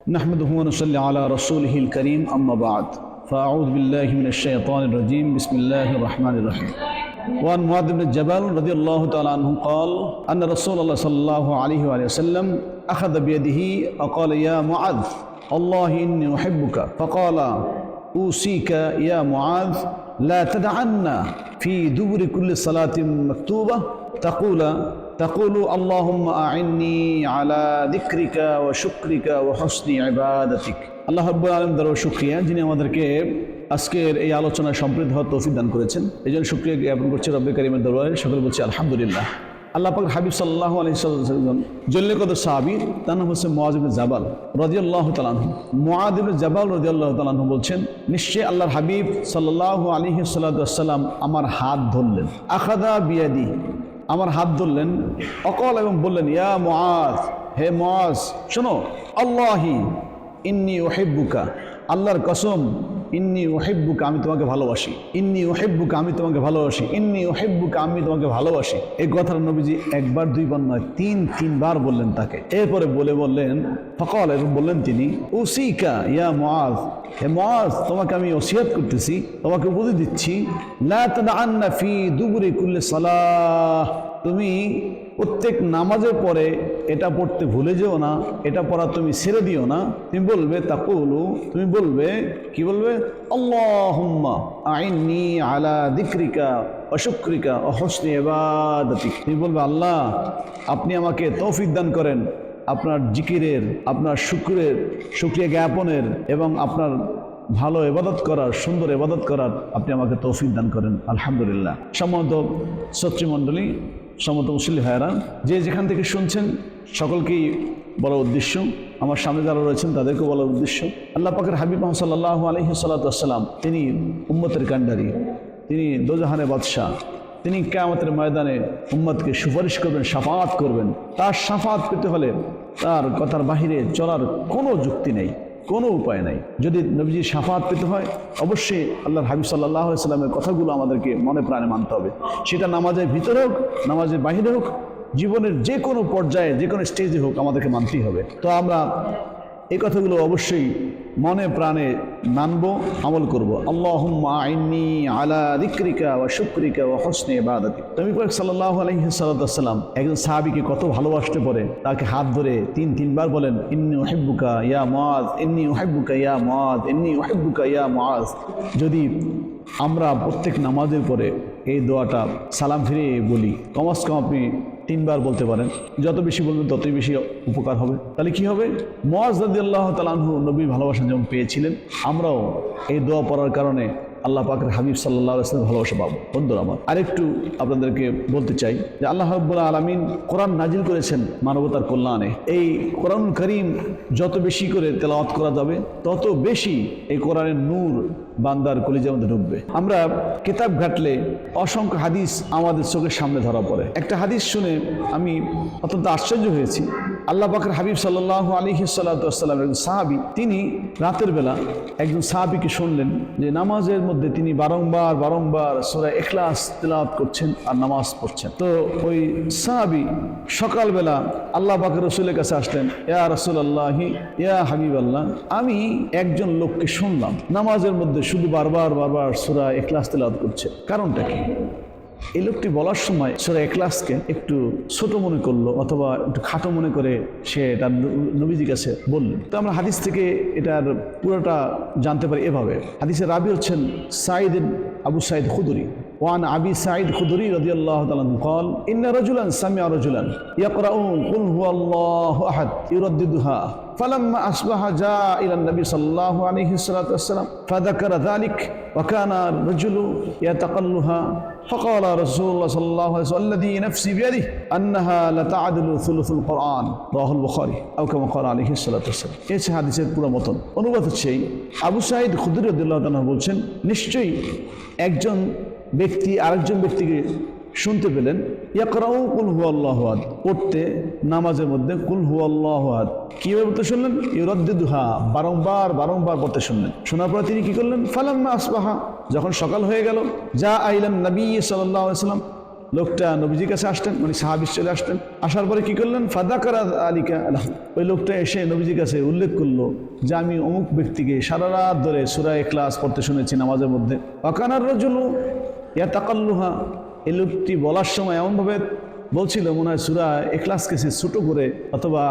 نحمده ونصلي على رسوله الكريم أما بعد فأعوذ بالله من الشيطان الرجيم بسم الله الرحمن الرحيم وعن معاذ بن جبل رضي الله تعالى عنه قال أن رسول الله صلى الله عليه وآله وسلم أخذ بيده وقال يا معاذ الله إني أحبك فقال أوصيك يا معاذ لا تدعن في دبر كل صلاة مكتوبة تقول اللهم أعني على ذكرك وشكرك وحسن عبادتك আল্লাহ রাব্বুল আলামিন দরবারে শুকরিয়া যিনি আমাদেরকে আজকের এই আলোচনায় সম্পৃক্ত হওয়ার তৌফিক দান করেছেন। এই জন্য শুকরিয়া জ্ঞাপন করছি রব্বে কারীমের দরবারে। সকলে বলছি আলহামদুলিল্লাহ। আল্লাহ পাক হাবিব সাল্লাল্লাহু আলাইহি ওয়াসাল্লাম জল্লে কদর সাহাবী, তার নাম হচ্ছে মুআয ইবনে জাবাল রাদিয়াল্লাহু তাআলা আনহু। মুআয ইবনে জাবাল রাদিয়াল্লাহু তাআলা আনহু বলছেন, নিশ্চয়ই আল্লাহর হাবিব সাল্লাল্লাহু আলাইহি ওয়াসাল্লাম আমার হাত ধরলেন, আখাযা বিয়াদি, আমার হাত ধরলেন, অকল এবং বললেন ইয়া মুআয, হে মুআয শোনো, আল্লাহি ইন্নী উহিব্বুকা, আল্লাহর কসম, ইন্নী উহিব্বুকা, আমি তোমাকে ভালোবাসি, ইন্নী উহিব্বুকা, আমি তোমাকে ভালোবাসি, ইন্নী উহিব্বুকা, আমি তোমাকে ভালোবাসি। এই কথার নবীজি একবার দুইবার নয় তিনবার বললেন তাকে। এরপরে বললেন ফকাল, এবং বললেন তিনি উসিকা ইয়া মুআয, হে মুআয তোমাকে আমি ওসিয়ত করতেছি, তোমাকে উপদেশ দিচ্ছি, লা তাদআন্না ফি দুবুরি কুল্লি সালাহ, তুমি প্রত্যেক নামাজের পরে এটা পড়তে ভুলে যেও না, এটা পড়া তুমি ছেড়ে দিও না। তুমি বলবে তাকুলু, তুমি বলবে কি বলবে, আল্লাহুম্মা আইন্নি আলা যিকরিকা ওয়া শুকরিকা ওয়া হুসনি ইবাদাতিক, তুমি বলবে আল্লাহ আপনি আমাকে তৌফিক দান করেন আপনার জিকিরের, আপনার শুকরিয়া জ্ঞাপনের এবং আপনার ভালো ইবাদত করার, সুন্দর ইবাদত করার আপনি আমাকে তৌফিক দান করেন। আলহামদুলিল্লাহ। সম্মানিত ছাত্রীমণ্ডলী, সম্মানিত মুসল্লি ভাইয়েরা, যে যেখান থেকে শুনছেন সকলকেই বলার উদ্দেশ্য, আমার সামনে যারা রয়েছেন তাদেরকেও বলার উদ্দেশ্য, আল্লাহ পাকের হাবিব মুহাম্মদ সাল্লাল্লাহু আলাইহি ওয়াসাল্লাম তিনি উম্মতের কান্ডারি, তিনি দোজাহানের বাদশাহ, তিনি কিয়ামতের ময়দানে উম্মতকে সুপারিশ করবেন, শাফাআত করবেন। তার শাফাআত পেতে হলে তার কথার বাহিরে চলার কোনো যুক্তি নেই, কোনো উপায় নাই। যদি নবীজির শাফাআত পেতে হয় অবশ্যই আল্লাহর হাবিব সাল্লাল্লাহু আলাইহি ওয়াসাল্লামের কথাগুলো আমাদেরকে মনে প্রাণে মানতে হবে। সেটা নামাজের ভিতরে হোক, নামাজের বাহিরে হোক, জীবনের যে কোনো পর্যায়ে, যে কোনো স্টেজে হোক, আমাদেরকে মানতেই হবে। তো আমরা এই কথাগুলো অবশ্যই মনে প্রাণে মানব, আমল করব। আল্লাহুম্মা আইন্নি আলা যিকরিকা ওয়া শুকরিকা ওয়া হুসনি ইবাদাতিক। নবী পাক সাল্লাল্লাহু আলাইহি ওয়াসাল্লাম একজন সাহাবীকে কত ভালোবাসতে পারে, তাকে হাত ধরে তিনবার বলেন ইন্নী উহিব্বুকা ইয়া মুআয, ইন্নী উহিব্বুকা ইয়া মুআয, ইন্নী উহিব্বুকা ইয়া মুআয। যদি আমরা প্রত্যেক নামাজের পরে এই দোয়াটা সালাম ফিরে বলি, কমাস কম আপনি 3 বার বলতে পারেন, যত বেশি বলবেন ততই বেশি উপকার হবে। তাহলে কি হবে, মুআয রাদিয়াল্লাহু তাআলা আনহু নবীর ভালোবাসা যেমন পেয়েছিলেন, আমরাও এই দোয়া পড়ার কারণে আল্লাহ পাকের হাবিব সাল্লাল্লাহু আলাইহি ওয়াসাল্লাম ভালোবাসা পাবো। বন্ধুরা আমার, আরেকটু আপনাদেরকে বলতে চাই যে আল্লাহ রাব্বুল আলামিন কোরআন নাজিল করেছেন মানবতার কল্যাণে। এই কোরআনুল কারীম যত বেশি করে তেলাওয়াত করা যাবে তত বেশি এই কোরআনের নূর বান্দার কলিজার মধ্যে ঢুকবে। আমরা কিতাব ঘাটলে অসংখ্য হাদিস আমাদের চোখের সামনে ধরা পড়ে। একটা হাদিস শুনে আমি অত্যন্ত আশ্চর্য হয়েছি। আল্লাহ পাকের হাবিব সাল্লাল্লাহু আলাইহি ওয়াসাল্লাম একজন সাহাবী, তিনি রাতের বেলা একজন সাহাবীকে শুনলেন যে নামাজের মধ্যে তিনি বারংবার সূরা ইখলাস তেলাওয়াত করছেন আর নামাজ পড়ছেন। তো ওই সাহাবী সকালবেলা আল্লাহ পাকের রাসূলের কাছে আসলেন, ইয়া রাসূলুল্লাহি ইয়া হাবিবাল্লাহ, আমি একজন লোককে শুনলাম নামাজের মধ্যে শুধু বারবার সূরা ইখলাস তেলাওয়াত করছে, কারণটা কি? এই লোকটি বলার সময় সূরা ইখলাসকে একটু ছোট মনে করলো অথবা একটু খাটো মনে করে সে এটা নবীজির কাছে বললেন। তো আমরা হাদিস থেকে এটার পুরোটা জানতে পারি এভাবে। হাদিসের রাবি হচ্ছেন আবু সাঈদ খুদরি। ওয়ান আবি সাঈদ খুদরি রাদিয়াল্লাহু তাআলা আনহু قال ان رجلا سمع رجلا يقرأ قل هو الله احد يرددها فلما اصبح جاء الى النبي صلى الله عليه وسلم فذكر ذلك وكان الرجل يتقلها فقال رسول الله صلى الله عليه وسلم الذي نفسي بيده انها لتعدل ثلث القرآن رواه البخاري او كما قال عليه الصلاه والسلام। এই হাদিসের পুরো মতন অনুবাদ হচ্ছে আবু সাঈদ খুদরি রাদিয়াল্লাহু তাআলা বলছেন, নিশ্চয়ই একজন ব্যক্তি আরেকজন ব্যক্তিকে শুনতে পেলেন ইয়াকরাউ কুল হুয়াল্লাহু আহাদ, পড়তে নামাজের মধ্যে কুল হুয়াল্লাহু আহাদ। কিভাবে পড়তে শুনলেন? ইউরাদ্দিদুহা, বারংবার পড়তে শুনলেন। শোনার পর তিনি কি করলেন? ফালাম্মা আসবাহা, যখন সকাল হয়ে গেল, যা আইলান নবী সাল্লাল্লাহু আলাইহি ওয়াসাল্লাম, লোকটা নবীজির কাছে আসতেন, মানে সাহাবী চলে আসতেন। আসার পরে কি করলেন, ফাদাকারা আলিকা আলাহ, ওই লোকটা এসে নবীজির কাছে উল্লেখ করলো যে আমি অমুক ব্যক্তিকে সারা রাত ধরে সূরা ইখলাস পড়তে শুনেছি নামাজের মধ্যে। ওয়াকানার রাজুলু ইয়াতাকাল্লুহা, এই লোকটি বলার সময় এমনভাবে বলছিল মনে হয় সূরা ইখলাসকে সে ছোট করে অথবা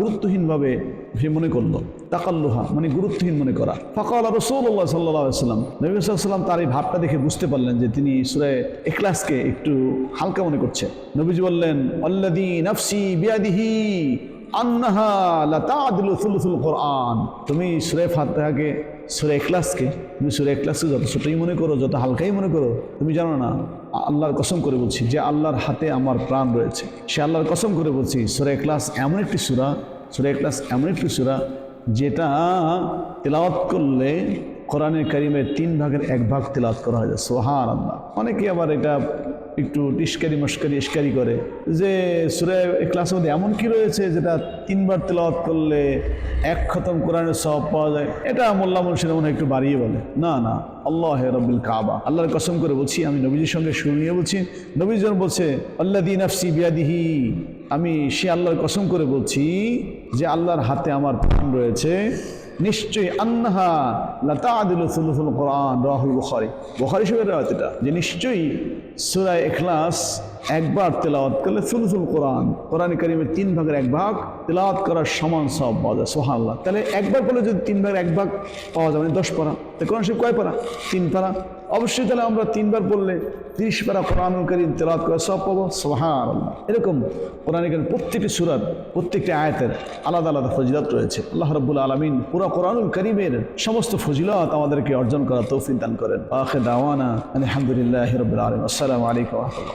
গুরুত্বহীনভাবে সে মনে করলো। তাকাল্লুহা মানে গুরুত্বহীন মনে করা। ফাকালা রাসূলুল্লাহ সাল্লাল্লাহু আলাইহি ওয়াসাল্লাম, নবী সাল্লাল্লাহু আলাইহি ওয়াসাল্লাম তার এই ভাবটা দেখে বুঝতে পারলেন যে তিনি সূরা ইখলাসকে একটু হালকা মনে করছে। নবীজি বললেন, আল্লাযী নাফসি বিয়াদিহি আন্নাহা লা তা'দিলু সুলুসুল কোরআন, তুমি সূরা ফাতিহাকে, সূরা ইখলাসকে, তুমি সূরা ইখলাসকে যত ছোটই মনে করো, যত হালকাই মনে করো, তুমি জানো না, আল্লাহর কসম করে বলছি যে আল্লাহর হাতে আমার প্রাণ রয়েছে, সে আল্লাহর কসম করে বলছি সূরা ইখলাস এমন একটি সূরা, সূরা ইখলাস এমন একটি সূরা যেটা তেলাওয়াত করলে কোরআনের কারিমের 3 ভাগের 1 ভাগ তেলাওয়াত করা হয়। সুবহানাল্লাহ। অনেকে আবার এটা একটু টিস্কারি মস্কারি ইস্কারি করে যে সূরা ইখলাসের মধ্যে এমন কি রয়েছে যেটা 3 বার তেলাওয়াত করলে 1 খতম কোরআনের সওয়াব পাওয়া যায়। এটা মোল্লা মুর্শিদ মনে একটু বাড়িয়ে বলে। না না, আল্লাহ রাব্বিল কাবা, আল্লাহর কসম করে বলছি, আমি নবীজির সঙ্গে সুর নিয়ে বলছি, নবীজি যখন বলছে আল্লাযী নাফসি বিয়াদিহি, আমি সে আল্লাহর কসম করে বলছি যে আল্লাহর হাতে আমার প্রাণ রয়েছে, নিশ্চয়ই আন্নাহা লা তা'দিলু সুলুসুল কোরআন, রাওয়াহুল বুখারী, বুখারী শরীফের রাওয়াত এটা, যে নিশ্চয়ই সূরা ইখলাস একবার তেলাওয়াত করলে সুলুসুল কোরআন, কোরআন কারীমের 3 ভাগের 1 ভাগ তেলাওয়াত করার সমান সওয়াব পাওয়া যায়। সুবহানাল্লাহ। তাহলে একবার পড়লে যদি 3 ভাগের 1 ভাগ পাওয়া যাবে, 10 পারা, তো কোরআন শরীফ কয় পারা? 3 পারা। অবশ্যই তাহলে আমরা 3 বার পড়লে 30 পারা কোরআনুল কারীম তেলাওয়াত করার সওয়াব পাবো। সুবহানাল্লাহ। এরকম কোরআনের প্রত্যেকটি সূরার প্রত্যেকটি আয়াতের আলাদা আলাদা ফজিলত রয়েছে। আল্লাহ রাব্বুল আলামিন পুরো কোরআনুল কারীমের সমস্ত ফজিলত আমাদেরকে অর্জন করার তৌফিক দান করেন। আখির দাওয়ানা আলহামদুলিল্লাহি রাব্বিল আলামিন। আসসালামু আলাইকুম ওয়া রাহমাতুল্লাহ।